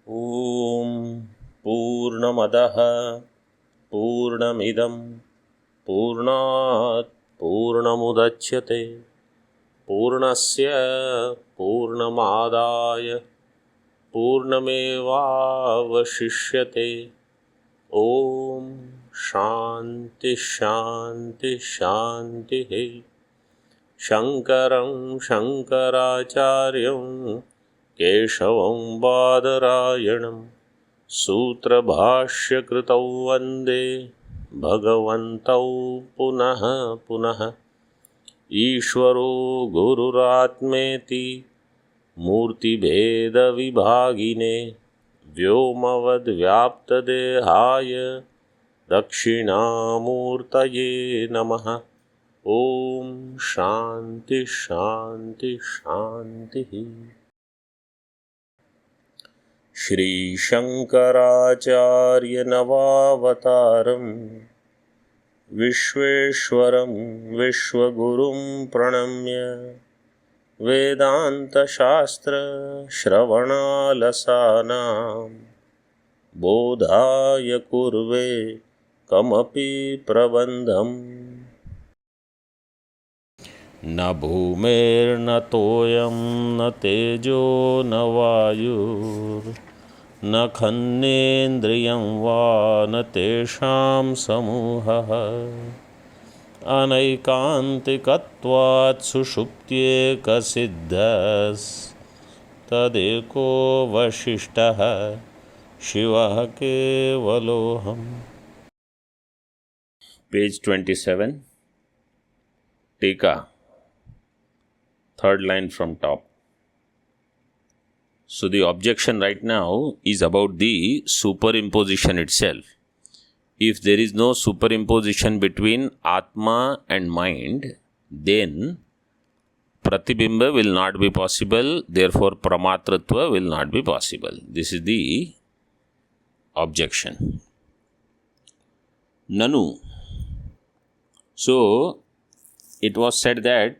ॐ पूर्णमदः पूर्णमिदं पूर्णात् पूर्णमुदच्यते पूर्णस्य पूर्णमादाय पूर्णमेवावशिष्यते। ॐ शान्ति शान्ति शान्तिः। शङ्करं शङ्कराचार्यं केशवं बादरायणं सूत्रभाष्यकृतौ वन्दे भगवन्तौ पुनः पुनः। ईश्वरो गुरुरात्मेति मूर्तिभेदविभागिने व्योमवद्व्याप्तदेहाय दक्षिणामूर्तये नमः। ॐ शान्ति शान्ति शान्तिः। श्रीशङ्कराचार्यनवावतारं विश्वेश्वरं विश्वगुरुं प्रणम्य वेदान्तशास्त्रश्रवणालसानां बोधाय कुर्वे कमपि प्रबन्धम्। न भूमेर्न तोयं न तेजो न वायुर्न खन्नेन्द्रियं वा न तेषां समूहः अनैकान्तिकत्वात् सुषुप्त्येकसिद्धस्तदेको वसिष्ठः शिवः केवलोऽहम्। पेज 27, टीका, third line from top. So the objection right now is about the superimposition itself. If there is no superimposition between Atma and mind, then Pratibimba will not be possible, therefore Pramatratva will not be possible. This is the objection. Nanu. So it was said that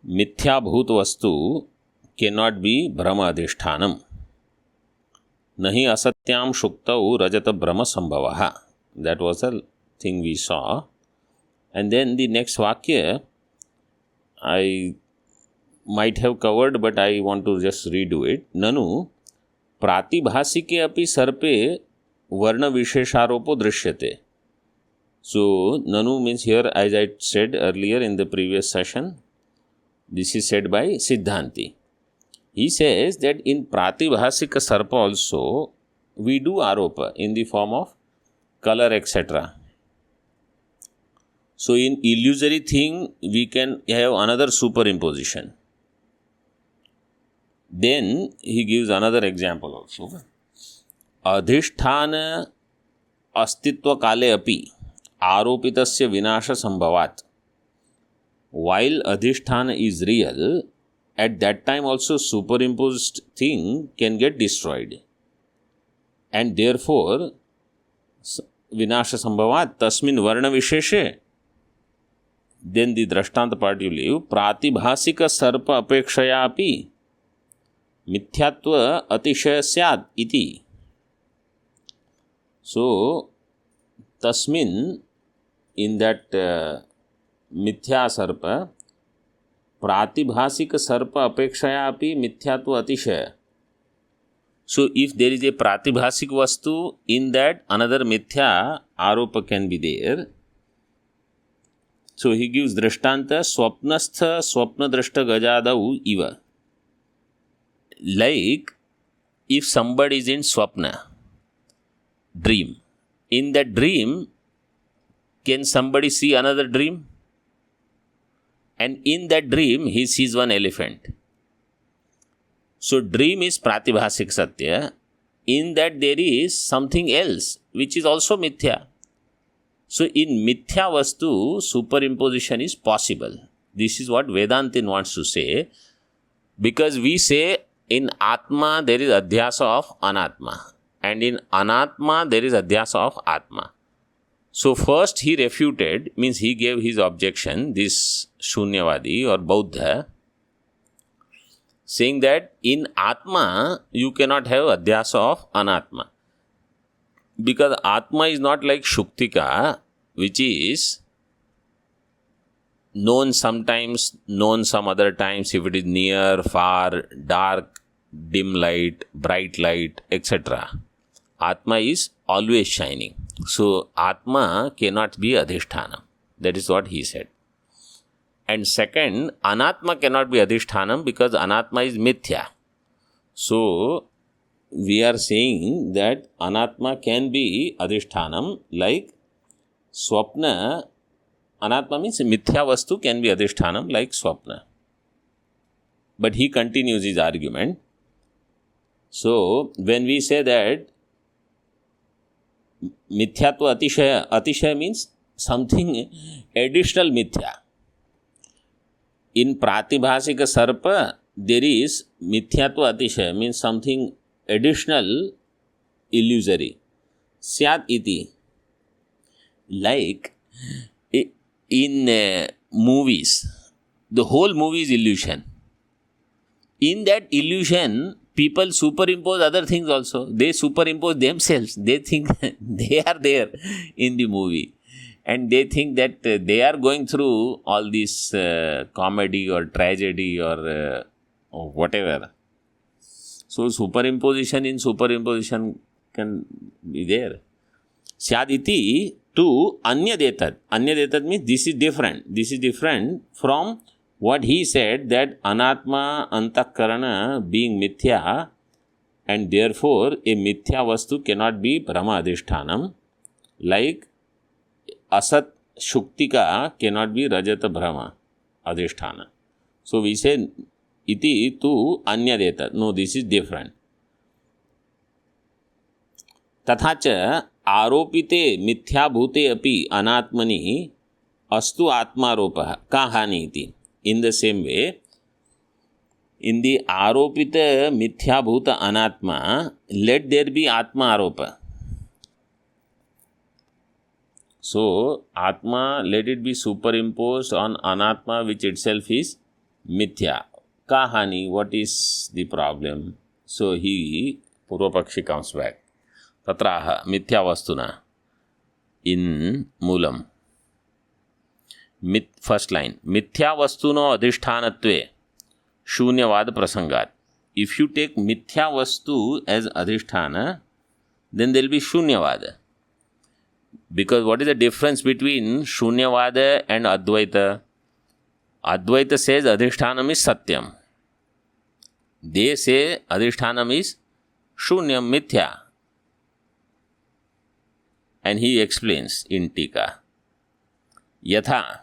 मिथ्याभूत वस्तु cannot be brahma adhishthanam. Nahi asatyam shuktau rajata brahma sambhavaha. That was the thing we saw. And then the next vakya I might have covered, but I want to just redo it. Nanu pratibhasike api sarpe varna vishesharopo drishyate. So nanu means here, as I said earlier in the previous session, this is said by Siddhanti. He says that in Pratibhasika Sarpa also, we do aropa in the form of color, etc. So in illusory thing, we can have another superimposition. Then he gives another example also. Adhishthana astitva kale api aropitasya vinasha sambhavat. While adhisthana is real, at that time also superimposed thing can get destroyed. And therefore, vinasha sambhavat tasmin varna visheshe. Then the drashtanta part you leave. Pratibhasika sarpa apekshaya api mithyatva atishaya syat iti. So, tasmin, in that मिथ्या सर्प प्रातिभासिक सर्प अपेक्षया अपि मिथ्यात्व अतिशय. So if there is a pratibhasik vastu, in that another mithya aropa can be there. So he gives drishtanta swapnastha swapnadrashta gajadau iva. Like if somebody is in swapna, dream, in that dream can somebody see another dream? And in that dream, he sees one elephant. So dream is pratibhasik satya. In that there is something else, which is also mithya. So in mithya vastu, superimposition is possible. This is what Vedantin wants to say. Because we say in Atma there is adhyasa of Anatma. And in Anatma there is adhyasa of Atma. So first he refuted, means he gave his objection, this Shunyavadi or Bauddha, saying that in Atma you cannot have adhyasa of Anatma. Because Atma is not like Shuktika, which is known sometimes, known some other times, if it is near, far, dark, dim light, bright light, etc. Atma is always shining. So, Atma cannot be Adhisthana. That is what he said. And second, Anatma cannot be Adhishthanam because Anatma is Mithya. So, we are saying that Anatma can be Adhishthanam like Swapna. Anatma means Mithya Vastu can be Adhishthanam like Swapna. But he continues his argument. So, when we say that Mithyatva Atishaya, Atishaya means something additional Mithya. In Pratibhasika Sarpa, there is Mithyatva Atishaya, means something additional illusory. Syat iti. Like in movies, the whole movie is illusion. In that illusion, people superimpose other things also. They superimpose themselves. They think they are there in the movie. And they think that they are going through all this comedy or tragedy or whatever. So, superimposition in superimposition can be there. Syaditi to Anyadetat. Anyadetat means this is different. This is different from what he said, that Anatma Antakarana being Mithya, and therefore a Mithya Vastu cannot be Brahma Adhishthanam, like Asat Shuktika cannot be Rajata Brahma Adhisthana. So we say iti tu Anyadetat. No, this is different. Tathacha आरोपिते मिथ्याभूते अपि अनात्मनि अस्तु आत्मारोपः का हानि इति. In the same way, in the aropita mithyabhuta anatma, let there be atma aropa. So, atma, let it be superimposed on anatma, which itself is mithya. Kahani, what is the problem? So, Purvapakshi comes back. Tatraha mithya vastuna in Moolam. First line, mithya vastuno adhishthanatve shunyavad prasangat. If you take mithya vastu as adhisthana, then there will be shunyavad. Because what is the difference between shunyavad and advaita? Advaita says adhishthanam is satyam. They say adhishthanam is shunyam, mithya. And he explains in Tika. Yatha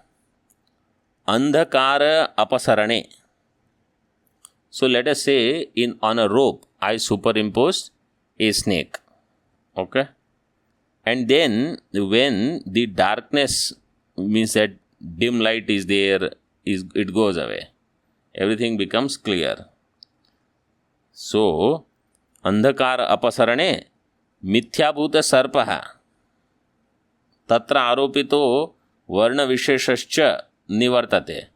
andhakara apasarane. So let us say on a rope I superimposed a snake. Okay? And then when the darkness, means that dim light is there, it goes away. Everything becomes clear. So andhakara apasarane mithyabhuta sarpaha tatra aropito varna visheshascha nivartate.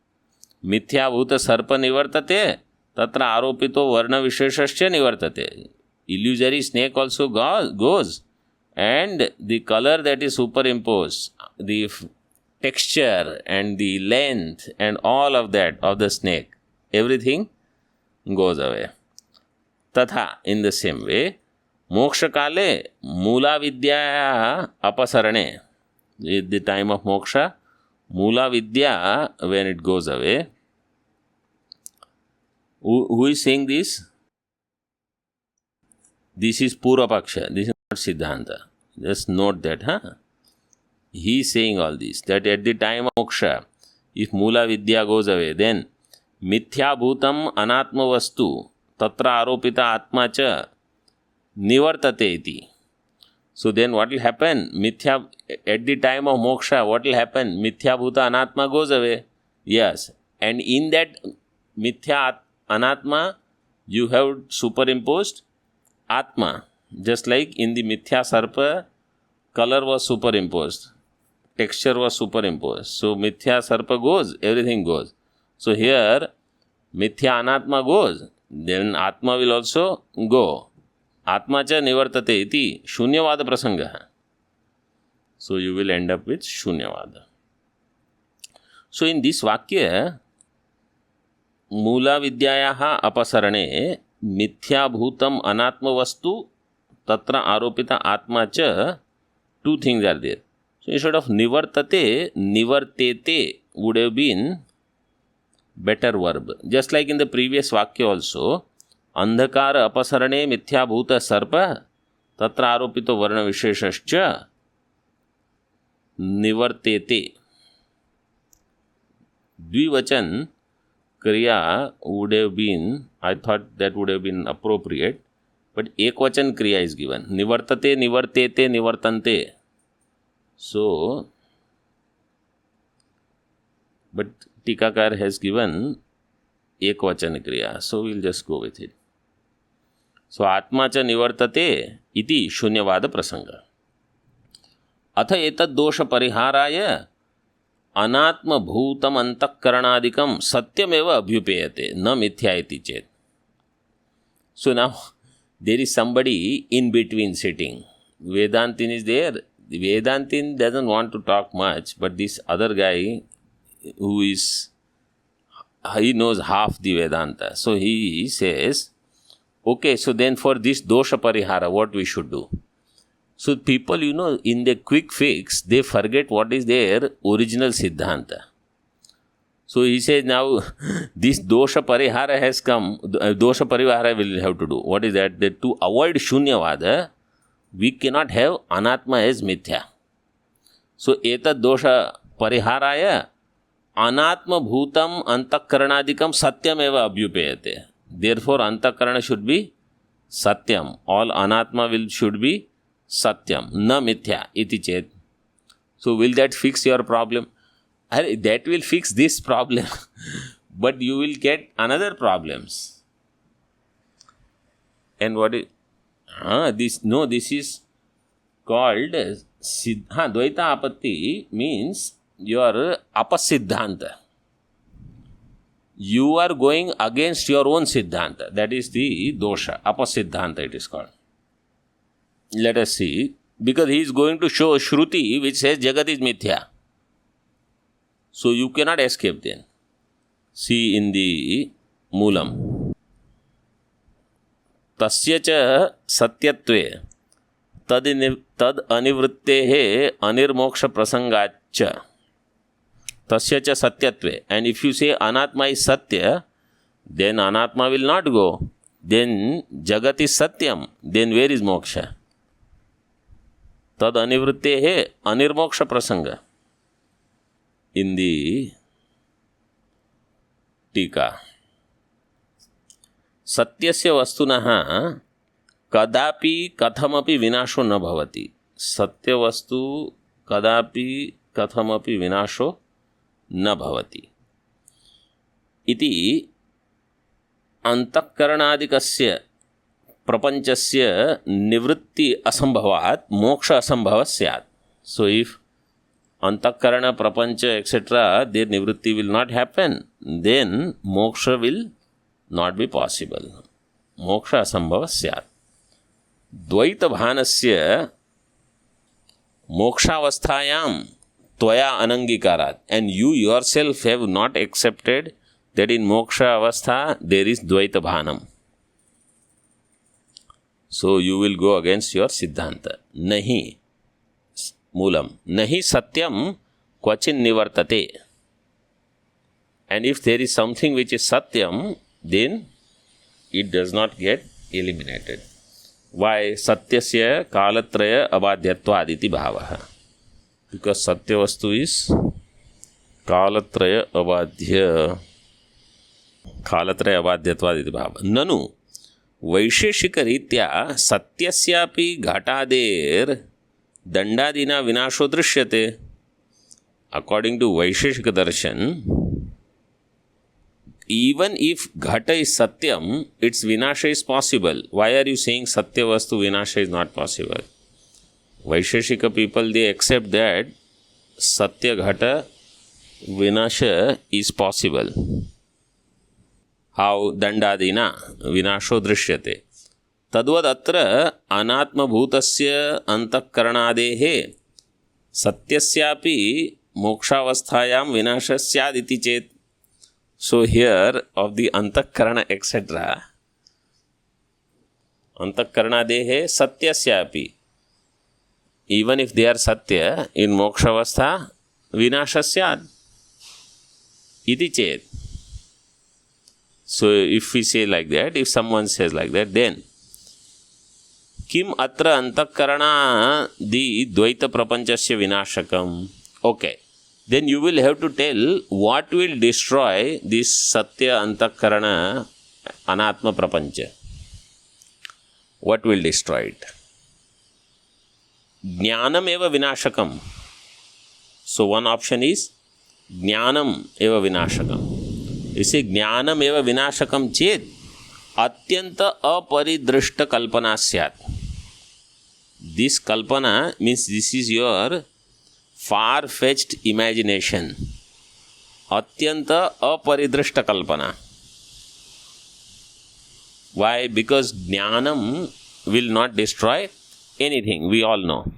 Mithyabhuta sarpa nivartate, tatra aropito varna visheshascha nivartate. Illusory snake also goes, and the color that is superimposed, the texture and the length and all of that of the snake, everything goes away. Tatha, in the same way, moksha kale mula vidya apasarane. At the time of moksha, mula vidya, when it goes away, who is saying this? This is Purvapaksha, this is not Siddhanta. Just note that, He is saying all this, that at the time of moksha, if mula vidya goes away, then mithya bhutam anatma vastu tatra aropita atma cha nivartate iti. So then what will happen? Mithya, at the time of moksha, what will happen? Mithya bhuta anatma goes away. Yes. And in that mithya anatma, you have superimposed atma. Just like in the mithya sarpa, color was superimposed. Texture was superimposed. So mithya sarpa goes, everything goes. So here, mithya anatma goes. then Atma will also go. Atma cha nivartate iti Shunyavada prasanga. So you will end up with Shunyavada. So in this Vakya, Mula Vidyayaha apasarane mithyabhutam anatma vastu tatra aropita atma cha, two things are there. So instead of nivartate, nivartete would have been better verb. Just like in the previous Vakya also, andhakara apasarane mithyabhuta sarpa tatra aropito varna visheshascha nivartete. Dvivachan kriya would have been, I thought that would have been appropriate, but ekvachan kriya is given. Nivartate, nivartete, nivartante. So, but Tikakar has given ekvachan kriya, so we'll just go with it. So, Atma cha nivartate iti Shunyavada prasanga. Atha etad dosha pariharaya अनात्म भूतम अंतःकरणादिकम सत्यमेव अभ्युपेयते न मिथ्या इति चेत. So now there is somebody in between sitting. Vedantin is there. Vedantin doesn't want to talk much, but this other guy who is, he knows half the Vedanta. So he says, okay, so then for this dosha parihara, what we should do? So people, in the quick fix, they forget what is their original Siddhanta. So he says now, this dosha parihara has come, dosha parihara will have to do. What is that? That to avoid Shunyavada, we cannot have Anatma as Mithya. So etad dosha pariharaya Anatma bhutam antakaranadikam satyam eva abhyupeyate. Therefore Antakarana should be Satyam. All Anatma should be Satyam, na mithya iti chet. So will that fix your problem? That will fix this problem, but you will get another problems. And what is this? No, this is called Dvaita Apatti means your apasiddhanta. You are going against your own siddhanta. That is the dosha. Apasiddhanta it is called. Let us see, because he is going to show Shruti which says Jagat is Mithya. So you cannot escape then. See in the Moolam. Tasya cha satyatve tad anivrittehe anirmoksha prasangacha. Tasya cha satyatve. And if you say Anatma is Satya, then Anatma will not go. Then Jagat is Satyam. Then where is Moksha? Tad anivrittehe anirmoksha prasanga. In the Tika. Satyasya vastunaha kadapi kathamapi vinasho na bhavati. Satya vastu kadapi kathamapi vinasho na bhavati. Iti antakaranadikasya prapanchasya nivritti asambhavat moksha asambhava syat. So if antakarana, prapancha, etc., their nivritti will not happen, then moksha will not be possible. Moksha asambhava syat. Dvaita bhanasya mokshavasthayam tvaya anangikarat. And you yourself have not accepted that in moksha avastha there is dvaita bhanam. So you will go against your siddhanta. Nahi. Moolam. Nahi satyam kvachin nivartate. And if there is something which is satyam, then it does not get eliminated. Why? Satyasya kalatraya abadhyatvad bhavaha. Because satya vastu is kalatraya abadhya. Kalatraya abadhyatvad bhava. Nanu वैशेषिक रीत्या सत्यस्यापि घटादेर दंडादिना विनाशो दृश्यते. According to Vaisheshika Darshan, even if Ghata is Satyam, its Vinasha is possible. Why are you saying Satya Vastu Vinasha is not possible? Vaisheshika people, they accept that Satya Ghata Vinasha is possible. how dandadina vinasho drishyate. Tadvad atra anatmabhutasya antःकरणादेः satyasyapi mokshavasthayam vinasha syad iti chet. So here of the antःकरण etc. antःकरणादेः satyasyapi, even if they are satya, in mokshavastha vinasha syad iti chet. So if we say like that, if someone says like that, then kim atra antःकरणा di dvaita prapanchasya vinashakam. Okay, then you will have to tell what will destroy this satya antःकरणा anatma prapancha. What will destroy it? Jnanam eva vinashakam. So one option is Jnanam eva vinashakam. You see, Jnanam eva vinashakam chet atyanta aparidrishta kalpana syat. This kalpana means this is your far-fetched imagination. Atyanta aparidrishta kalpana. Why? Because Jnanam will not destroy anything. We all know.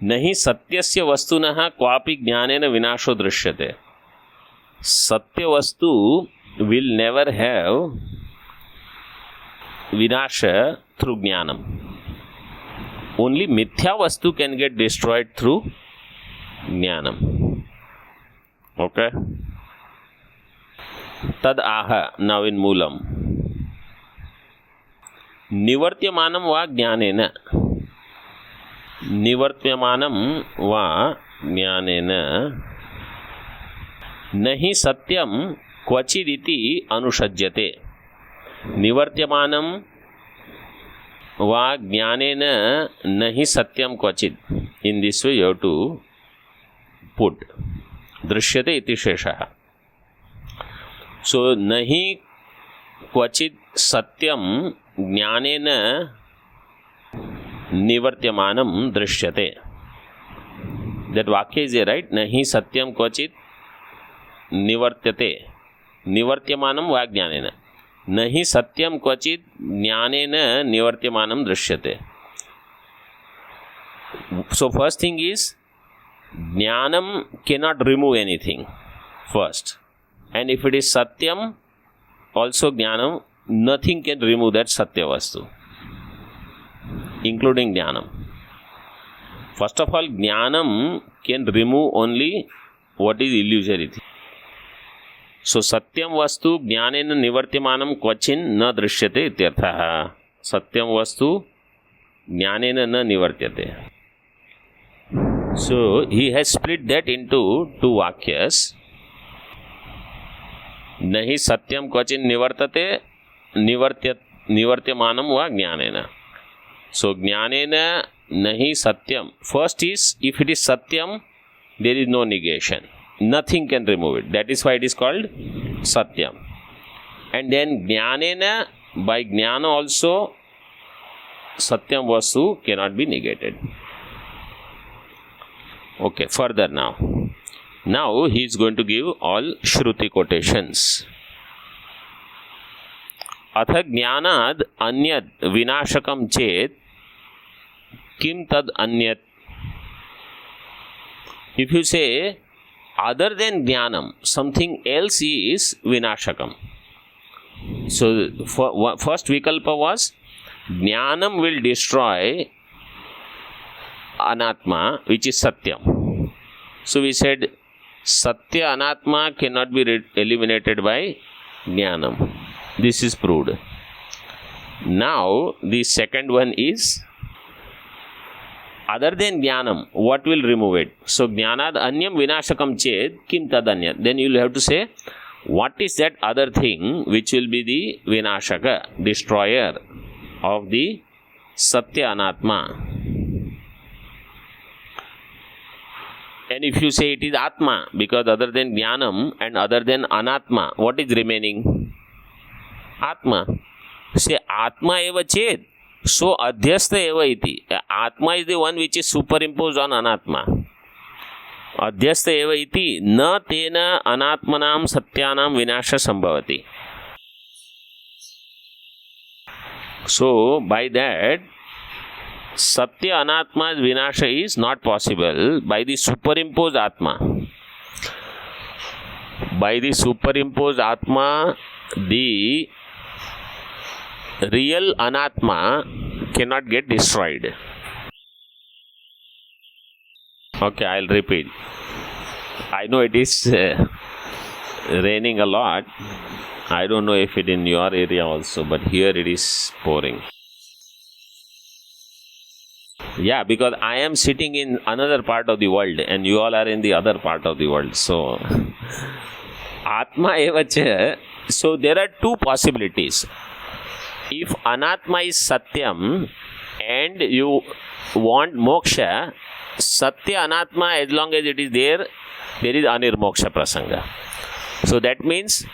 Nahi satyasya vastunaha kvapi jnanena vinasho drishyate. Satya vastu will never have vinasha through jnanam. Only mithya vastu can get destroyed through jnanam. Okay? Tad aha, now in moolam. Nivartyamanam va jnanena. Nivartyamanam va jnanena. Nahi satyam kvachiditi anushajyate. Nivartyamanam va jnanena nahi satyam kvachid. In this way you have to put. Drishyate iti sheshaha. So, nahi kvachid satyam jnanena nivartyamanam drishyate. That vakya is there, right? Nahi satyam kvachid nivartyate. Nivartyamanam va jnanena. Nahi satyam kvachid jnanena nivartyamanam drishyate. So, first thing is, jnanam cannot remove anything. First. And if it is satyam, also jnanam, nothing can remove that satya vastu, including jnanam. First of all, jnanam can remove only what is illusory. So, satyam vastu jnanena nivartyamanam kvachin na drishyate ityarthaha. Satyam vastu jnanena na nivartyate. So, he has split that into two vakyas. Nahi satyam kvachin nivartate nivartyamanam va jnanena. So, jnanena nahi satyam. First is, if it is satyam, there is no negation. Nothing can remove it. That is why it is called satyam. And then jnanena, by jnana also, satyam vastu cannot be negated. Okay, further now. Now he is going to give all Shruti quotations. Atha jnanad anyat vinashakam chet kim tad anyat. If you say other than jnanam, something else is vinashakam. So first vikalpa was jnanam will destroy anatma, which is satyam. So we said satya anatma cannot be eliminated by jnanam. This is proved. Now the second one is other than jnanam, what will remove it? So jnanad anyam vinashakam ched kim tadanyat. Then you will have to say what is that other thing which will be the vinashaka, destroyer of the satya anatma. And if you say it is atma, because other than jnanam and other than anatma, what is remaining? Atma. Say atma eva ched. So adhyastha eva iti. Atma is the one which is superimposed on anatma. अध्यस्त एव इति न तेन अनात्मनां सत्यानां विनाश संभवति. So by that, Satya Anatma's vinasha is not possible by the superimposed Atma. By the superimposed Atma, the real Anatma cannot get destroyed. Okay, I'll repeat. I know it is raining a lot. I don't know if it in your area also, but here it is pouring. Yeah, because I am sitting in another part of the world and you all are in the other part of the world. So, Atma evacha. So, there are two possibilities. If Anatma is Satyam and you want moksha, Satya Anatma, as long as it is there is Anirmoksha Prasanga. So, that means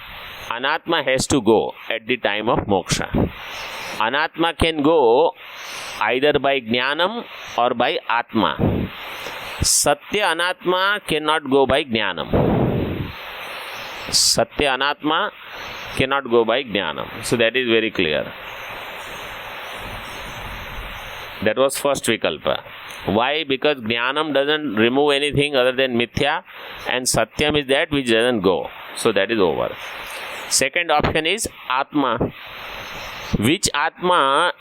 Anatma has to go at the time of moksha. Anatma can go either by Jnanam or by Atma. Satya Anatma cannot go by Jnanam. Satya Anatma cannot go by Jnanam. So that is very clear. That was first Vikalpa. Why? Because Jnanam doesn't remove anything other than Mithya, and Satyam is that which doesn't go. So that is over. Second option is Atma. Which Atma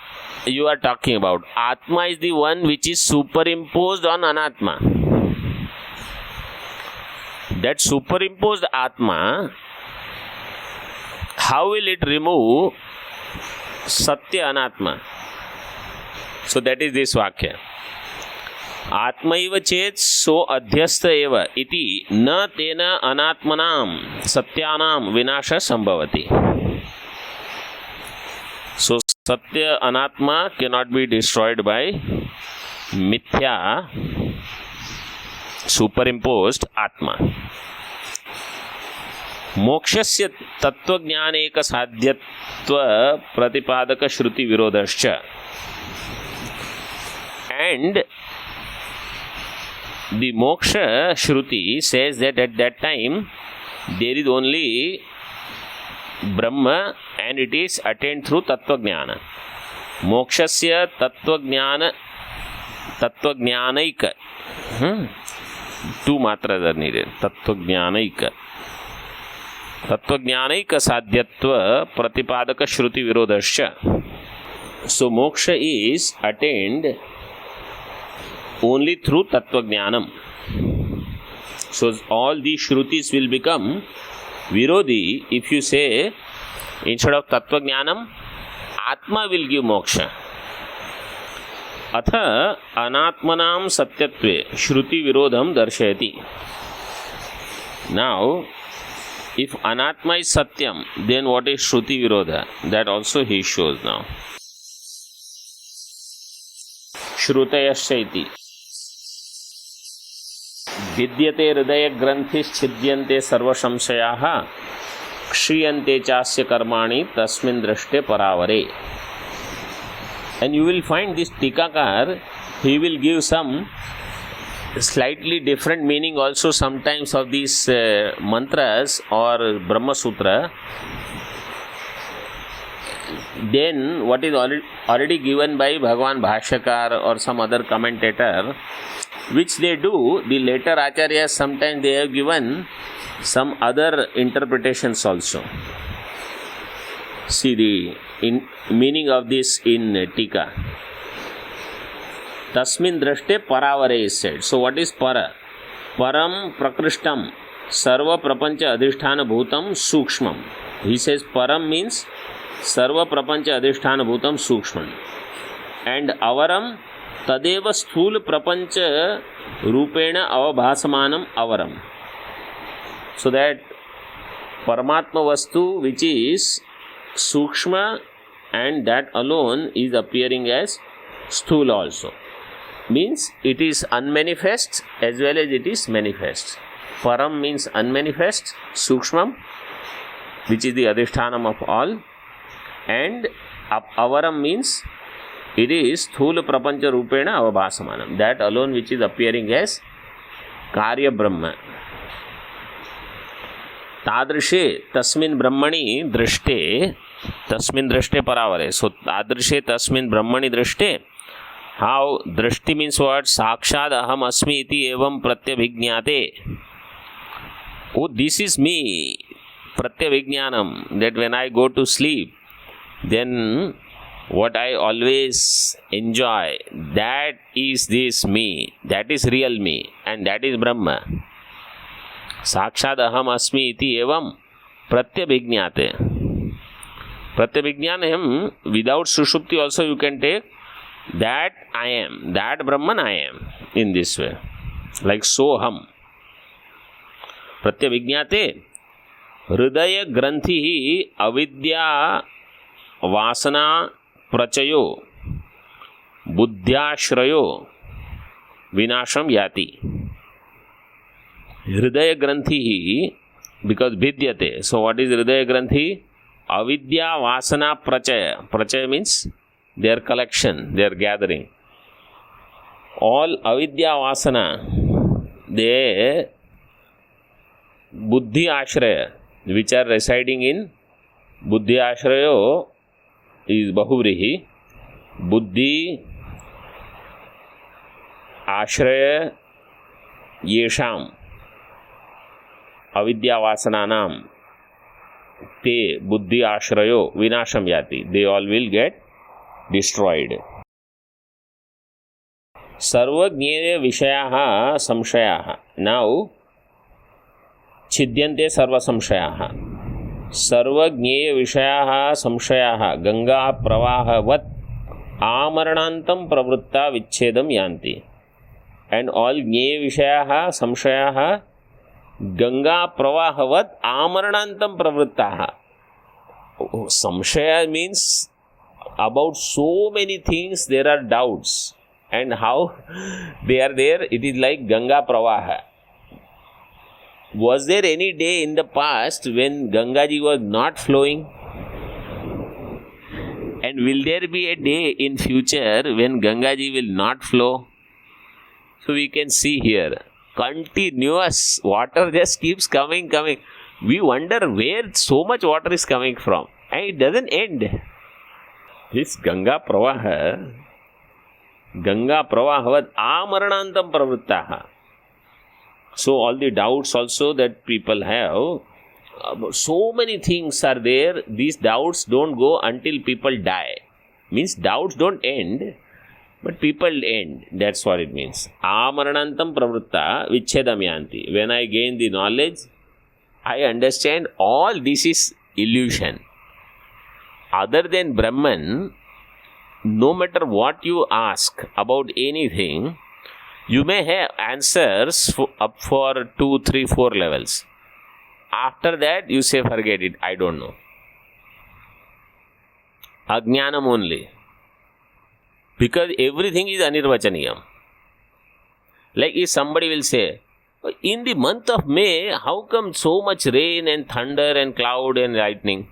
you are talking about? Atma is the one which is superimposed on Anatma. That superimposed Atma, how will it remove Satya Anatma? So that is this Vakya. Atma iva chet so adhyastha eva iti na tena anatmanam satyanam vinasha sambhavati. So Satya Anatma cannot be destroyed by Mithya superimposed Atma. Mokshasya tattva-jnaneka sadhyatva pratipadaka shruti virodascha. And the moksha shruti says that at that time there is only Brahma and it is attained through tattva-jnana. Mokshasya tattva-jnanaika. Two matras are needed. Tattva-jnanaika. Tattva-jnanaika sadhyatva pratipadaka shruti virodascha. So moksha is attained only through tattva-jnanam. So all these shrutis will become virodhi if you say instead of tattva-jnanam, Atma will give moksha. Atha anatmanam satyatve shruti virodham darshayati. Now, if anatma is satyam, then what is shruti virodha? That also he shows now. Shrutayasya विद्यते हृदय ग्रंथिश्छिद्यन्ते सर्वसंशयाः क्षीयन्ते चास्य कर्माणि तस्मिन् दृष्टे परावरे. And you will find this Tikakar, he will give some slightly different meaning also sometimes of these mantras or Brahma Sutra. Then what is already given by Bhagavan Bhashyakar or some other commentator, which they do, the later acharyas sometimes they have given some other interpretations also. See the meaning of this in Tika. Tasmin drashte paravare is said. So what is para? Param prakrishtam sarva prapancha adhisthana bhutam sukshmam. He says param means sarva prapancha adhisthana bhutam sukshmam. And avaram तदेव स्थूल प्रपंच रूपेण अवभासमानम अवरम. So that Paramatma Vastu which is Sukshma and that alone is appearing as Sthula also. Means it is unmanifest as well as it is manifest. Param means unmanifest, Sukshmam which is the Adhishthanam of all, and Avaram means it is Sthula Prapancha Rupena Avabhasamanam, that alone which is appearing as कार्य ब्रह्म तादृशे तस्मिन् ब्रह्मणि दृष्टे तस्मिन् दृष्टे परावरे सो तादृशे तस्मिन् ब्रह्मणि दृष्टे how दृष्टि means what साक्षात् अहम अस्मि इति एवं प्रत्यभिज्ञाते oh this is me pratyavijnanam that when I go to sleep then what I always enjoy that is this me that is real me and that is brahma साक्षात् अहम अस्मि इति एवं प्रत्यभिज्ञाते प्रत्यभिज्ञानम without सुषुप्ति also you can take that I am that Brahman I am in this way like soham प्रत्यभिज्ञाते हृदय ग्रंथि अविद्या वासना प्रचयो बुद्ध्याश्रयो विनाशम याति हृदय ग्रंथि बिकॉज भिद्यते सो व्हाट इज हृदय ग्रंथि अविद्या वासना प्रचय प्रचय means their collection their gathering all अविद्या वासना दे बुद्धि आश्रय विच आर रेसाइडिंग इन बुद्धि आश्रयो इज बहुव्रीहि बुद्धि आश्रय येषाम अविद्यावासनानां ते बुद्धि आश्रयो विनाशम याति they all will get destroyed सर्वज्ञेय विषयाः संशयाः नाउ छिद्यन्ते सर्व संशयाः सर्वज्ञेय विषयाः संशयाः गंगा प्रवाहवत् आमरणान्तं प्रवृत्ता विच्छेदं यान्ति एंड ऑल ज्ञेय विषयाः संशयाः गंगा प्रवाहवत् आमरणान्तं प्रवृत्ताः संशय means about so many things there are doubts and how they are there it is like Ganga Pravaha. Was there any day in the past when Ganga ji was not flowing? And will there be a day in future when Ganga ji will not flow? So we can see here, continuous water just keeps coming. We wonder where so much water is coming from. And it doesn't end. This Ganga Pravaha, Ganga Pravahavat Amaranantam Pravrittaha. So all the doubts also that people have, so many things are there. These doubts don't go until people die. Means doubts don't end, but people end. That's what it means. Amaranantam pravritta vichedam yanti. When I gain the knowledge, I understand all this is illusion. Other than Brahman, no matter what you ask about anything, you may have answers up for 2, 3, 4 levels. After that, you say, forget it, I don't know. Ajnanam only. Because everything is anirvachaniyam. Like if somebody will say, in the month of May, how come so much rain and thunder and cloud and lightning?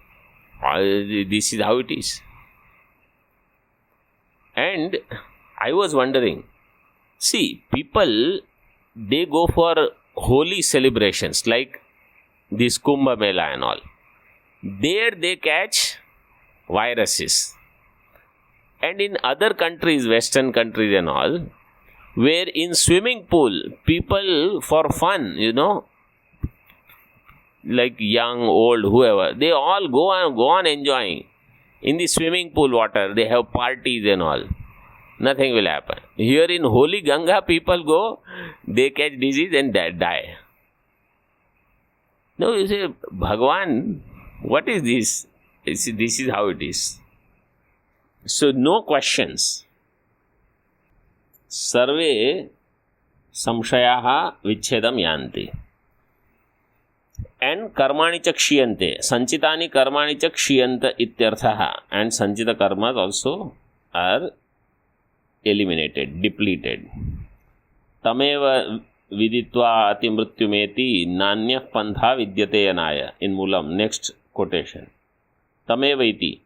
This is how it is. And I was wondering, see, people, they go for holy celebrations like this Kumbh Mela and all. There they catch viruses. And in other countries, Western countries and all, where in swimming pool, people for fun, like young, old, whoever, they all go on enjoying. In the swimming pool water, they have parties and all. Nothing will happen. Here in holy Ganga, people go, they catch disease and die. No, you say, Bhagwan, what is this? This is how it is. So, no questions. Sarve samshayaha vichedam yanti. And karmani cha kshiyante. Sanchitani karmani cha kshiyanta ityarthaha. And sanchita karmas also are eliminated, depleted. Tameva viditva atimrutyumeti nanyah pantha vidyate yanaya. In Moolam, next quotation. Tameva iti.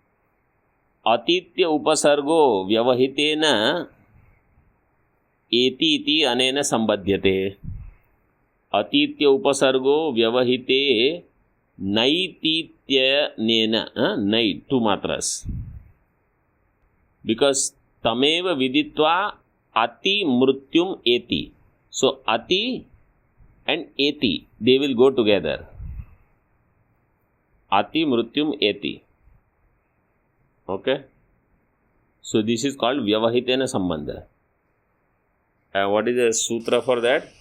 Atitya upasargo vyavahitena eti iti anena sambadhyate. अतीत्य उपसर्गो व्यवहिते नैतीत्यनेन नै to मात्रास because तमेव विदित्वा अति मृत्युम एति. सो अति and eti, they will go together. Ati mrutyum eti. Okay. So this is called vyavahitena sambandha. What is the sutra for that?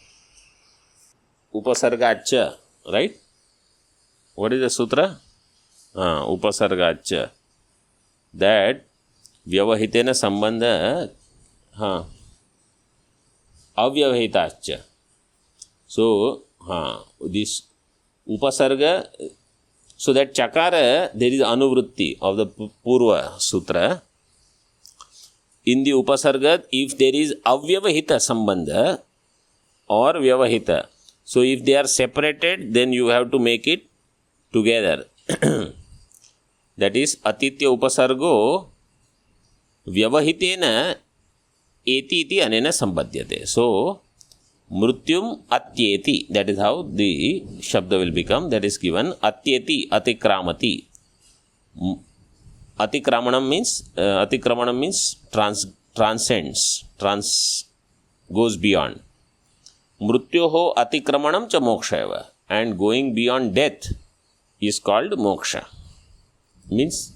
Upasargacha, right? What is the sutra? Upasargacha. That vyavahitena sambandha avyavahitacha. So, this upasarga, so that chakara, there is anuvrutti of the purva sutra. In the upasarga, if there is avyavahita sambandha or vyavahita, so if they are separated, then you have to make it together. That is atitya upasargo vyavahitena eti iti anena sambadhyate. So, mrutyum atyeti, that is how the shabda will become. That is given atyeti atikramati. Atikramanam means transcends, goes beyond. Mrutyoho atikramanam cha mokshayava, and going beyond death is called moksha. Means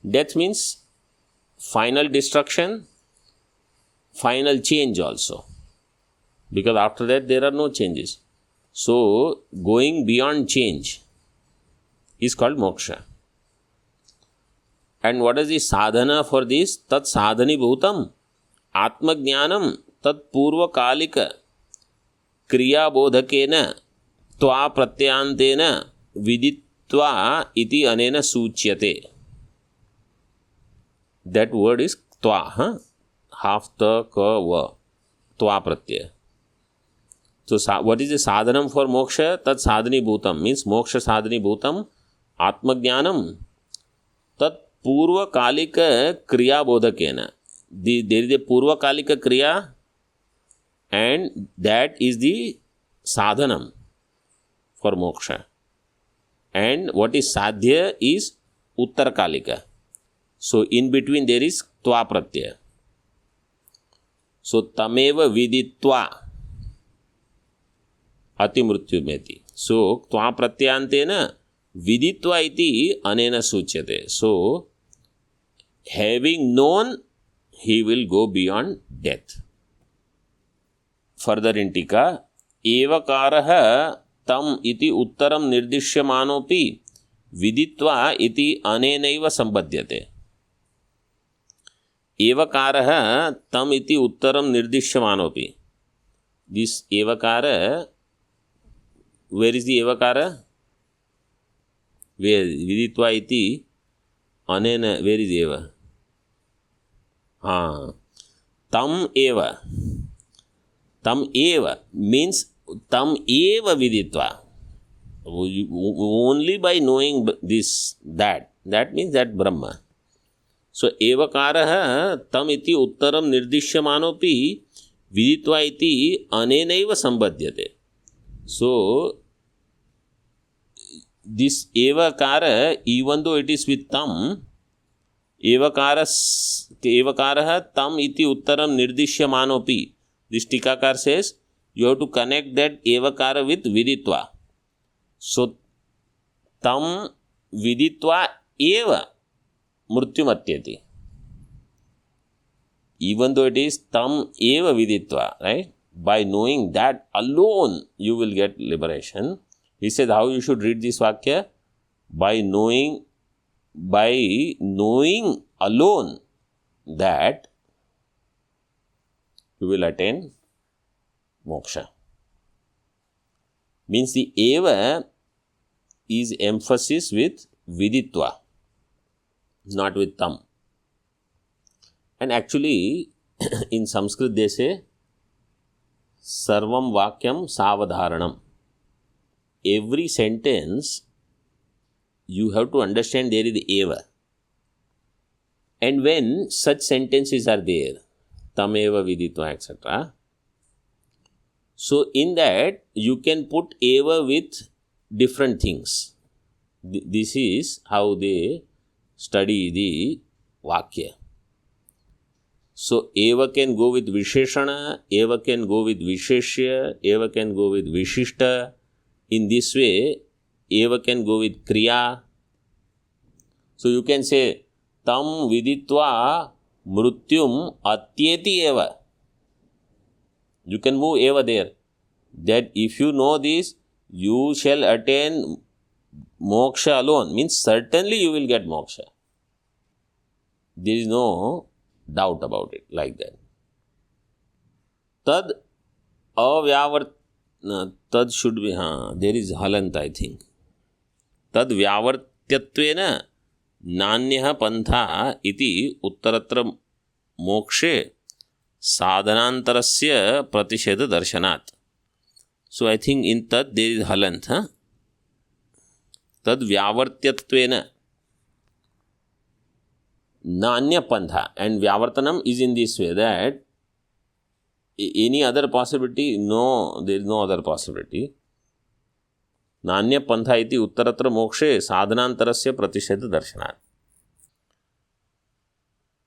death means final destruction, final change also. Because after that there are no changes. So going beyond change is called moksha. And what is the sadhana for this? Tat sadhani bhutam atma jnanam tat purva kalika kriya bodhakena tva pratyantena viditva iti anena suchyate. That word is tva, half the ka va, tva pratyaya. So, what is the sadhanam for moksha? Tat sadhani bhutam means moksha sadhani bhutam atmajnanam tat purva kalika kriya bodhakena. There is a purva kalika kriya, and that is the sadhanam for moksha. And what is sadhya is uttar kalika. So in between there is tva pratyaya. So tameva viditva अति मृत्यु मेति. सो त्वा प्रत्यांतेन विदित्वा इति अनेन सूच्यते. So having known he will go beyond death. Further in टीका एवकारः तम इति उत्तरम निर्दिश्यमानोपि विदित्वा इति अनेनैव संबध्यते. एवकारः तम इति उत्तरम निर्दिश्यमानोपि. This evakara, where is the evakara? Where viditva iti anena, where is eva? Tam eva means tam eva viditva. Only by knowing this, that means that Brahma. So evakaraha tam iti uttaram nirdishyamanopi viditva iti anenaiva sambadhyate. So this evakara, even though it is with tam, evakarah tam iti uttaram nirdishyamanopi. This tikakar says you have to connect that evakara with viditva. So tam viditva eva mrutyumatyati. Even though it is tam eva viditva, right? By knowing that alone you will get liberation. He said how you should read this vakya? By knowing alone that you will attain moksha. Means the eva is emphasis with viditva, not with tam. And actually in Sanskrit they say sarvam vakyam savadharanam. Every sentence you have to understand there is eva. And when such sentences are there, tameva viditva, etc., So in that you can put eva with different things. This is how they study the Vakya. So eva can go with Visheshana, eva can go with Visheshya, eva can go with Vishishta. In this way, eva can go with Kriya. So you can say, tam viditva mrutyum atyeti eva. You can move eva there. That if you know this, you shall attain moksha alone. Means certainly you will get moksha. There is no doubt about it, like that. Tad avyavart, tad should be, there is halant, I think. Tad vyavartyatvena nanyah pantha iti uttaratra mokshe sadhanantarasya pratisheda darshanat. So I think in tad there is halant. Tad vyavartyatvena nanya pantha, and vyavartanam is in this way that any other possibility, no, there is no other possibility. Nanya pantha iti uttaratra mokshe sadhanantarasya pratisheda darshanat.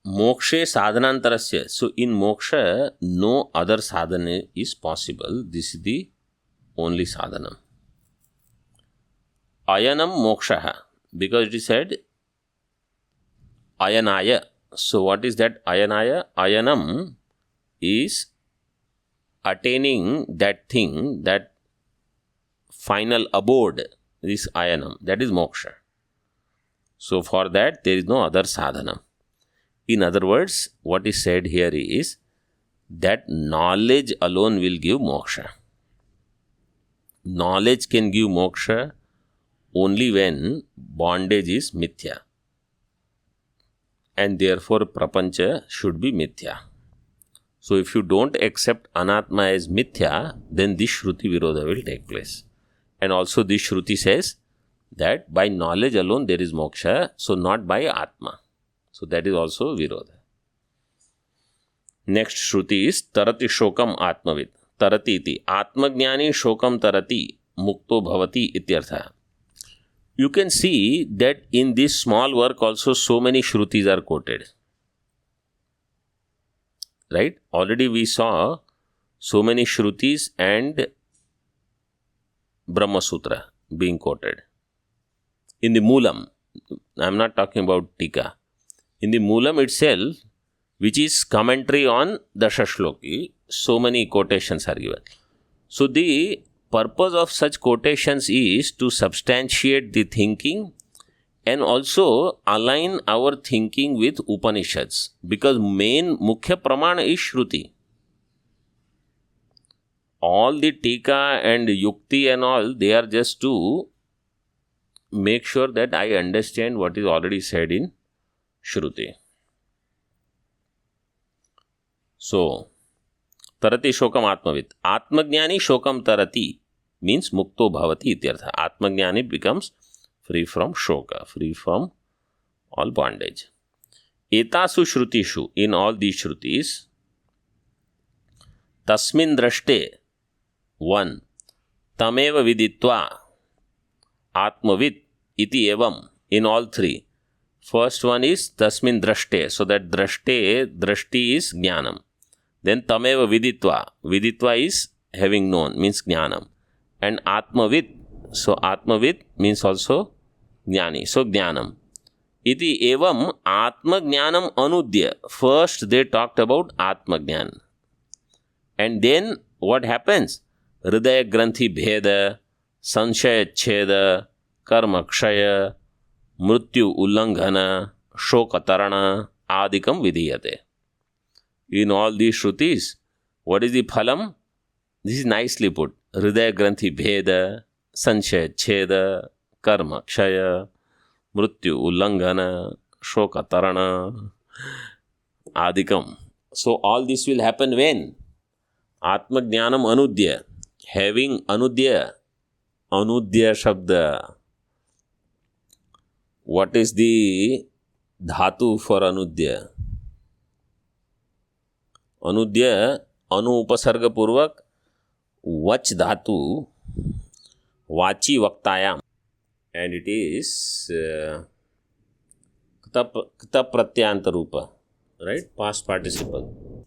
Mokshe sadhanantarasya. So in moksha, no other sadhana is possible. This is the only sadhana. Ayanam mokshaha. Because it is said ayanaya. So what is that ayanaya? Ayanam is attaining that thing, that final abode, this ayanam, that is moksha. So for that there is no other sadhana. In other words, what is said here is that knowledge alone will give moksha. Knowledge can give moksha only when bondage is mithya. And therefore prapancha should be mithya. So if you don't accept anatma as mithya, then this shruti virodha will take place. And also this shruti says that by knowledge alone there is moksha, so not by atma. So that is also virodha. Next shruti is tarati shokam atmavid. Tarati iti. Atmajnani shokam tarati mukto bhavati ityartha. You can see that in this small work also so many shrutis are quoted. Right? Already we saw so many shrutis and Brahma Sutra being quoted. In the Moolam, I am not talking about Tika. In the Moolam itself, which is commentary on Dashashloki, so many quotations are given. So the purpose of such quotations is to substantiate the thinking and also align our thinking with Upanishads, because main Mukhya Pramana is Shruti. All the Tika and Yukti and all, they are just to make sure that I understand what is already said in Shruti. So, tarati shokam atmavid. Atmajnani shokam tarati means mukto bhavati ityartha. Atmajnani becomes free from shoka, free from all bondage. Etasu shrutishu, in all these shrutis, tasmin drashte, one, tameva viditva, atmavid, iti evam, in all three. First one is tasmin drashte, so that drashti is jnanam. Then tameva viditva, viditva is having known, means jnanam. And atmavid, so atmavid means also jnani, so jnanam. Iti evam atma jnanam anudya. First they talked about atma jnana. And then what happens? Hridaya granthi bheda, sanshaya chheda, karma kshaya, mrityu ullanghana, shoka tarana, adikam vidhiyate. In all these shrutis, what is the phalam? This is nicely put. Hridaya granthi bheda, sanshaya chheda, karma kshaya, mrityu ullanghana, shoka tarana, adikam. So all this will happen when? Atma jnanam anudya. Having anudya shabda. What is the dhatu for anudya? Anudya, anu upasarga purvak, वच धातु वाची वक्तायाम, and it is kta pratyanta rupa, right? Past participle.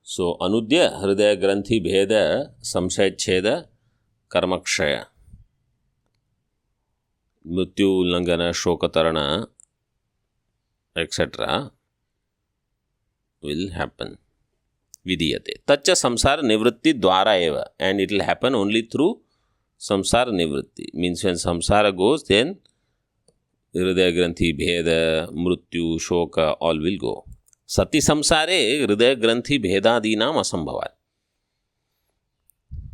So anudya hridaya granthi bheda samshaycheda karmakshaya, mrityu ullangana shokatarana etc. will happen. Vidiyate tacha samsara nivritti dwara eva, and it will happen only through samsara nivritti. Means when samsara goes, then hridaya granthi bheda mrityu shoka all will go. Sati samsare hridaya granthi bhedadinam asambhavat.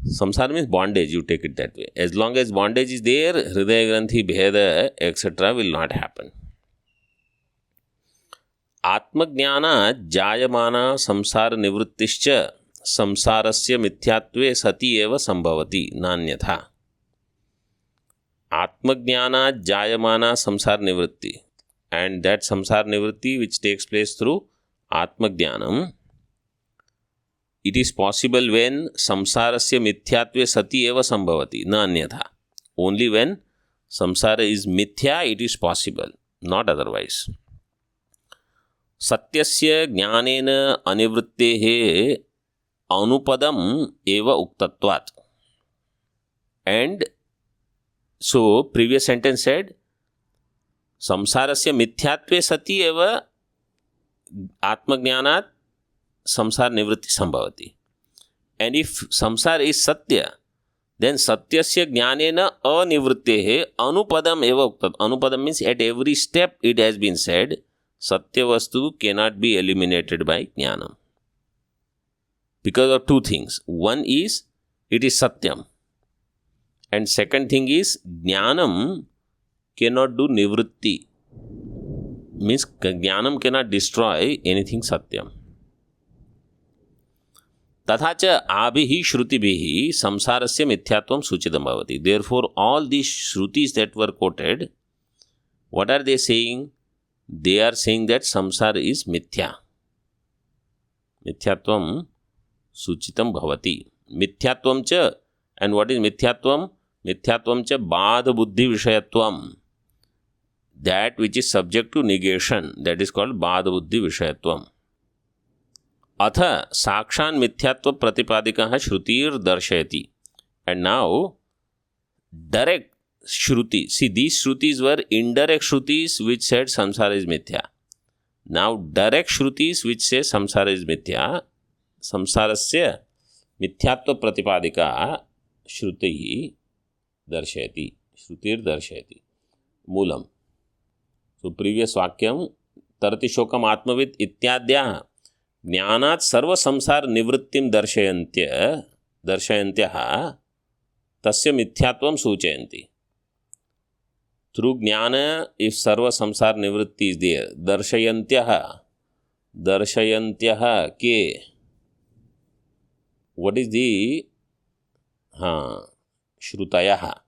Samsara means bondage, you take it that way. As long as bondage is there, hridaya granthi bheda etc. will not happen. आत्मज्ञाना जायमाना संसार निवृत्तिश्च संसारस्य मिथ्यात्वे सति एव संभवति नान्यथा. आत्मज्ञाना जायमाना संसार निवृत्ति, and that samsara nivritti which takes place through atmajnanam, it is possible when samsarasya mithyatve sati eva sambhavati na anyatha. Only when samsara is mithya it is possible, not otherwise. सत्यस्य ज्ञानेन अनिवृत्तेः अनुपदम एव उक्तत्वात्. And so previous sentence said samsarasya mithyatve sati eva atmajnanat samsara nivritti sambhavati. And if samsara is satya, then satyasya jnanena anivrittehe anupadam eva uktat. Anupadam means at every step it has been said satya vastu cannot be eliminated by jnanam. Because of two things. One is it is satyam. And second thing is jnanam cannot do nivritti. Means jnanam cannot destroy anything satyam. तथा च आभिः श्रुतिभिः संसारस्य मिथ्यात्वं सूचितं भवति. Therefore, all these shrutis that were quoted, what are they saying? They are saying that samsara is mithya. Mithyatvam suchitam bhavati. Mithyatvam cha. And what is mithyatvam? Mithyatvam cha bādha buddhi vishayatvam. That which is subject to negation, that is called bādha buddhi vishayatvam. Atha sakshan mithyatva pratipadikah shrutir darshayati. And now, direct Shruti. See, these Shrutis were indirect Shrutis which said samsara is mithya. Now, direct Shrutis which say samsara is mithya, samsarasya mithyatva pratipadika Shruti darshayati. Shrutir darshayati. Moolam. So, previous vakyam tarati shokam atmavid ityadya jnanat sarva samsar nivrittim darshayantyah tasya mithyatvam suchayanti. Through jnana, if sarva samsar nivritti is there, darshayantyah ke. What is the shrutayah?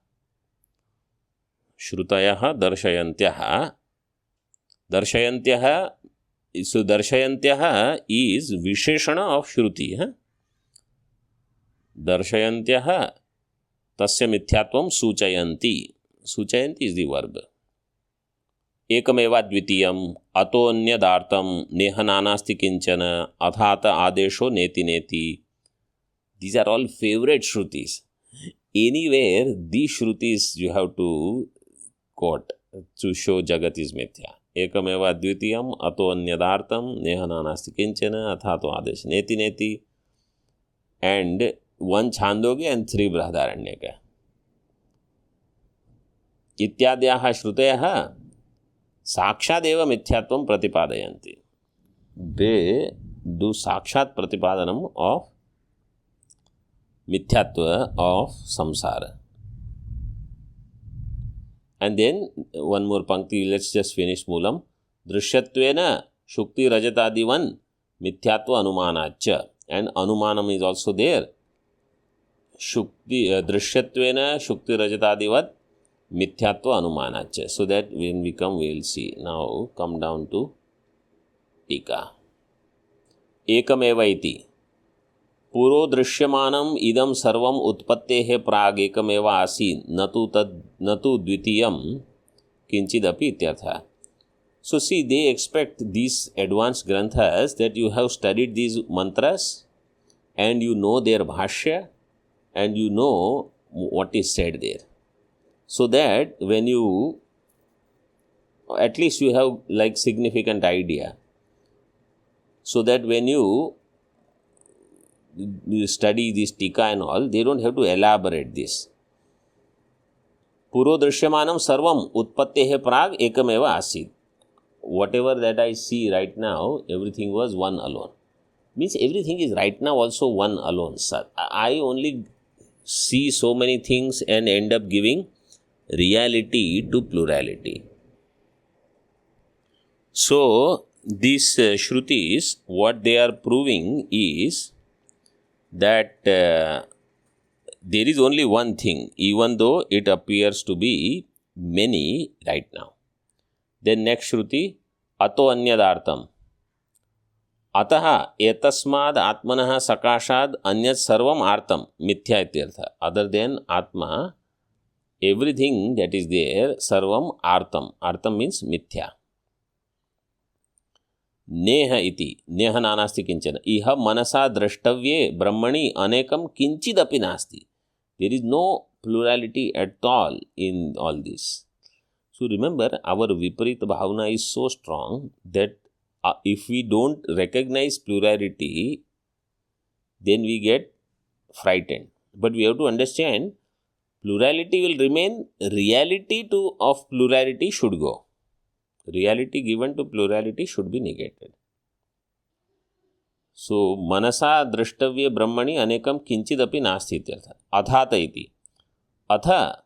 Shrutayah darshayantyah. Darshayantyah. So darshayantyah is visheshana of shruti. Darshayantyah tasya mithyatvam suchayanti. Suchayanti is the verb. Ekameva dvitiyam atonyadhartam nehananasti kinchana athata adesho neti neti. These are all favorite shrutis. Anywhere these shrutis you have to quote to show Jagat is mithya. Ekameva dvitiyam atonyadhartam nehananasti kinchana athato adesho neti neti. And one Chandogya and three Brihadaranyaka. इत्याद्याः श्रुतयः साक्षादेव मिथ्यात्वं प्रतिपादयन्ति. They do साक्षात् प्रतिपादनम of mithyatva of samsara. And then one more pankti, let's just finish moolam. Drishyattvena shukti rajatadivan mithyatva anumanachya. And anumanam is also there. Shukti drishyattvena shukti rajatadivat mithyatva anumanachya. So that when we come, we will see. Now come down to tika. Ekameva iti. पुरो दृश्यमानम इदम सर्वम उत्पत्तेः प्राग एकमेव आसीत् न तु द्वितीयं किंचिदपि इत्यर्थः. So see, they expect these advanced granthas that you have studied these mantras and you know their bhashya and you know what is said there. So that when you, at least you have like significant idea. So that when you study this tika and all, they don't have to elaborate this. Puro drishyamanam sarvam utpattehe prag ekameva asid. Whatever that I see right now, everything was one alone. Means everything is right now also one alone, sir. I only see so many things and end up giving reality to plurality. So, these Shrutis, what they are proving is that there is only one thing, even though it appears to be many right now. Then next Shruti, Ato Anyadartam. Ataha etasmad atmanah sakashad anyat sarvam artam mithya ityartha. Other than Atma, everything that is there, sarvam artam. Artam means mithya. Neha iti. Neha nanasti kinchana. Iha manasa drashtavye brahmani anekam kinchidapi nasti. There is no plurality at all in all this. So remember, our Viparita Bhavana is so strong that if we don't recognize plurality, then we get frightened. But we have to understand, plurality will remain, reality of plurality should go. Reality given to plurality should be negated. So, manasa drashtavye brahmani anekam kinchidapi nasti ityartha. Athata iti. Atha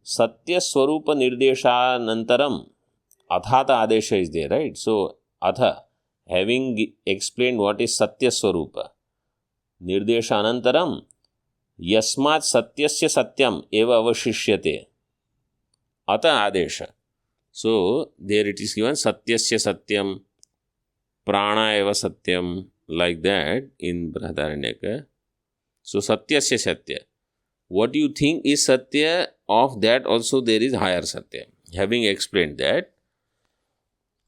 satya swarupa nirdeshanantaram. Athata adesha is there, right? So, atha, having explained what is satya swarupa, nirdeshanantaram, yasmat satyasya satyam eva avashishyate. Atha adesha. So, there it is given satyasya satyam, prana eva satyam, like that in Brihadaranyaka. So, satyasya satya. What you think is satya, of that also there is higher satya. Having explained that,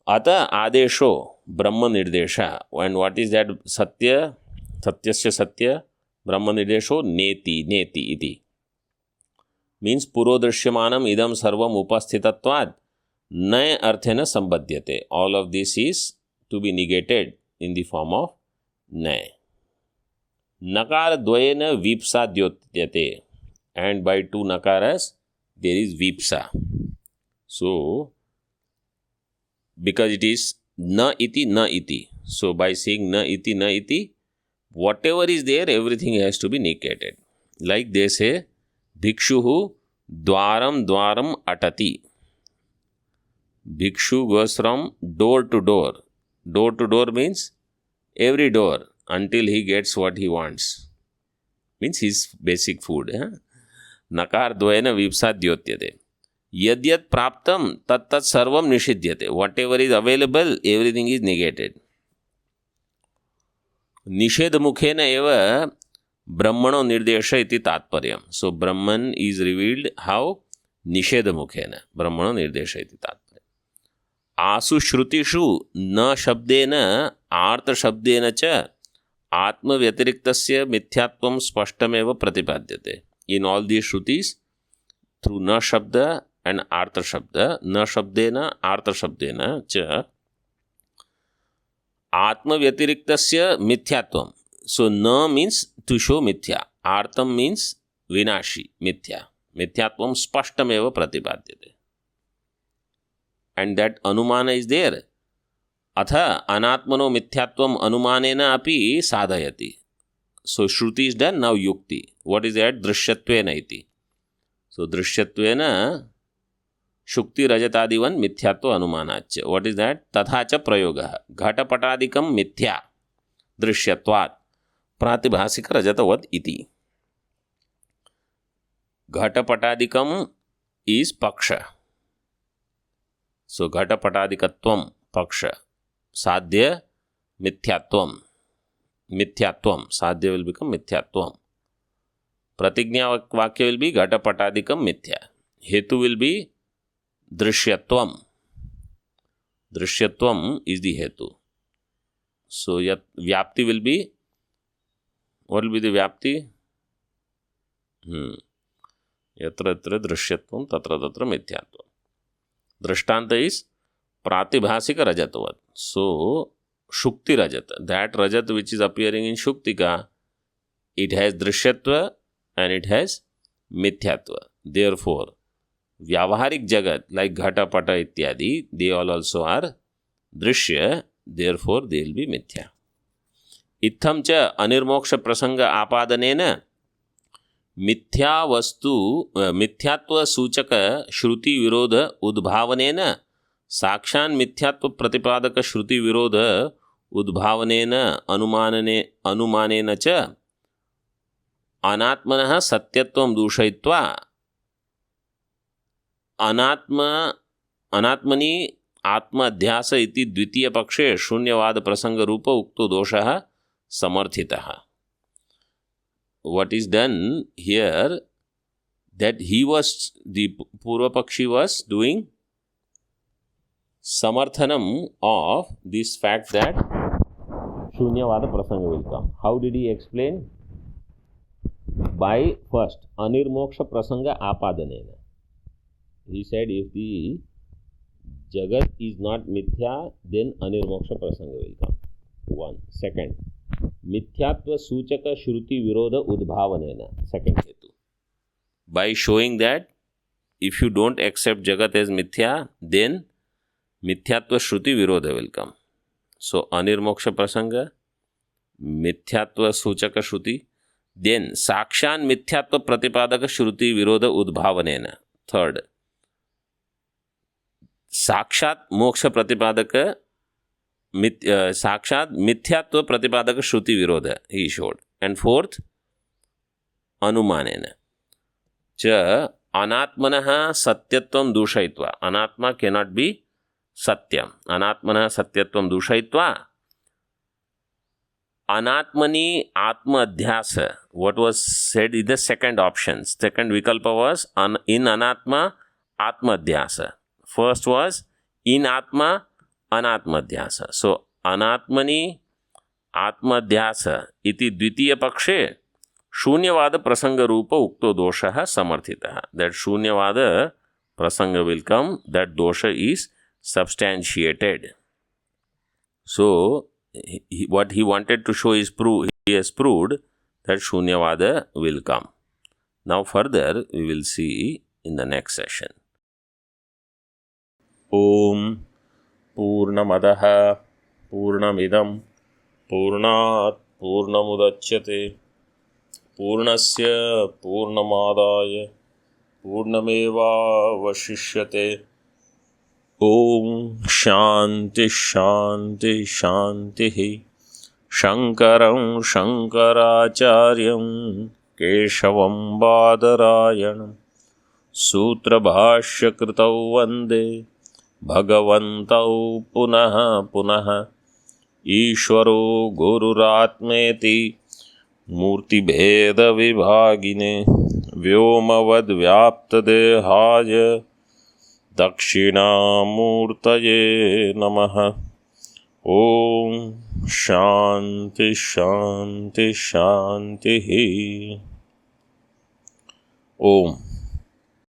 Ata adesho brahma nirdesha. And what is that satya? Satyasya satya, brahma nirdesho neti, neti iti. Means puro drishyamanam idam sarvam upasthitatvad nay arthena sambadhyate. All of this is to be negated in the form of nay. Nakara dvayena vipsa dyotyate. And by two nakaras, there is vipsa. So, because it is na iti. So, by saying na iti, whatever is there, everything has to be negated. Like they say, Bhikshuhu dwaram atati. Bhikshu goes from door to door. Door to door means every door until he gets what he wants. Means his basic food. Nakar dvayena vipsa dyotyate. Yadyat praptam tat sarvam nishidhyate. Whatever is available, everything is negated. Nisheda mukhena eva brahmano nirdesha iti tatparyam. So, Brahman is revealed how? Nisheda mukhena. Brahmano nirdesha iti tatparyam. Asu shrutishu na shabdena artha shabdena cha atma vyatiriktasya mithyatvam spashtameva pratipadyate. In all these shrutis, through na shabda and artha shabda, na shabdena artha shabdena cha atma vyatiriktasya mithyatvam. So, na means to show mithya. Artham means vinashi, mithya. Mithyatvam spashtameva pratipadyate. And that anumana is there. Atha anatmano mithyatvam anumanena api sadhayati. So, Shruti is done, now Yukti. What is that? Drishyattvena iti. So, Drishyattvena Shukti Rajatadivan Mithyatva Anumanachya. What is that? Tathacha Prayogaha. Ghatapatadikam Mithya Drishyatvat Pratibhasika Rajatavad iti. Ghatapatadikam is Paksha. So, Ghatapatadikatvam Paksha. Sadhya Mithyatvam. Mithyatvam. Sadhya will become Mithyatvam. Pratignya Vakya will be Ghatapatatdikam Mithya. Hetu will be Drishyatvam. Drishyatvam is the Hetu. So Vyapti will be, what will be the Vyapti? Yatra yatra Drishyatvam tatra tatra Mithyatvam. Drishtanta is Pratibhasika Rajatvat. So Shukti Rajat, that Rajat which is appearing in Shuktika, it has Drishyatva and it has Mithyatva. Therefore, Vyavaharik Jagat like Ghata, Pata ityadi, they all also are Drishya, therefore they will be Mithya. Itham cha anirmoksha prasanga apadanena मिथ्या वस्तु मिथ्यात्व सूचक श्रुति विरोध उद्भावनेन साक्षान् मिथ्यात्व प्रतिपादक श्रुति विरोध उद्भावनेन अनुमानेन च अनात्मनः सत्यत्वं दूषयित्वा अनात्मनि आत्म अध्यास इति द्वितीय पक्षे शून्यवाद प्रसंग रूप उक्तो दोषः समर्थितः. What is done here, that the Purva Pakshi was doing samarthanam of this fact that Shunyavada Prasanga will come. How did he explain? By first, Anirmoksha Prasanga Apadanena. He said if the Jagat is not Mithya, then Anirmoksha Prasanga will come. One. Second, Mithyatva Suchaka Shruti Virodha Udbhavanena. Second hetu. By showing that if you don't accept Jagat as Mithya, then Mithyatva Shruti Virodha will come. So, Anirmoksha Prasanga, Mithyatva Suchaka Shruti, then Sakshan Mithyatva Pratipadaka Shruti Virodha Udbhavanena. Third, Sakshat Moksha Pratipadaka साक्षात मिथ्यात्व प्रतिपादक श्रुति विरोध ही showed. And fourth, अनुमानेन च अनात्मनः सत्यत्वं दूषयित्वा. अनात्मा cannot be सत्यम. अनात्मनः सत्यत्वं दूषयित्वा अनात्मनि आत्म अध्यास. What was said in the second option, second vikalpa was in anatma atma adhyasa. First was in atma अनात्मध्यास. So, अनात्मनि आत्मध्यास इति द्वितीय पक्षे शून्यवाद प्रसंग रूप उक्तो दोषः समर्थितः. That शून्यवाद prasanga will come, that dosha is substantiated. So, what he wanted to show is he has proved that shunyavada will come. Now further we will see in the next session. Om Purnamadaha Purnamidam Purnat Purnamudachyate Purnasya Purnamadaya Purnameva Vashishyate. Om Shanti Shanti Shanti. Shankaram Shankaracharyam Keshavam Badarayanam Sutra Bhashya Kritau Vande Bhagavantau Punaha Punaha Ishvaro Gururatmeti Murti Bheda Vibhagine Vyomavad Vyapta Dehaya Dakshinamurtaye Namaha. Om Shanti Shanti Shanti. Om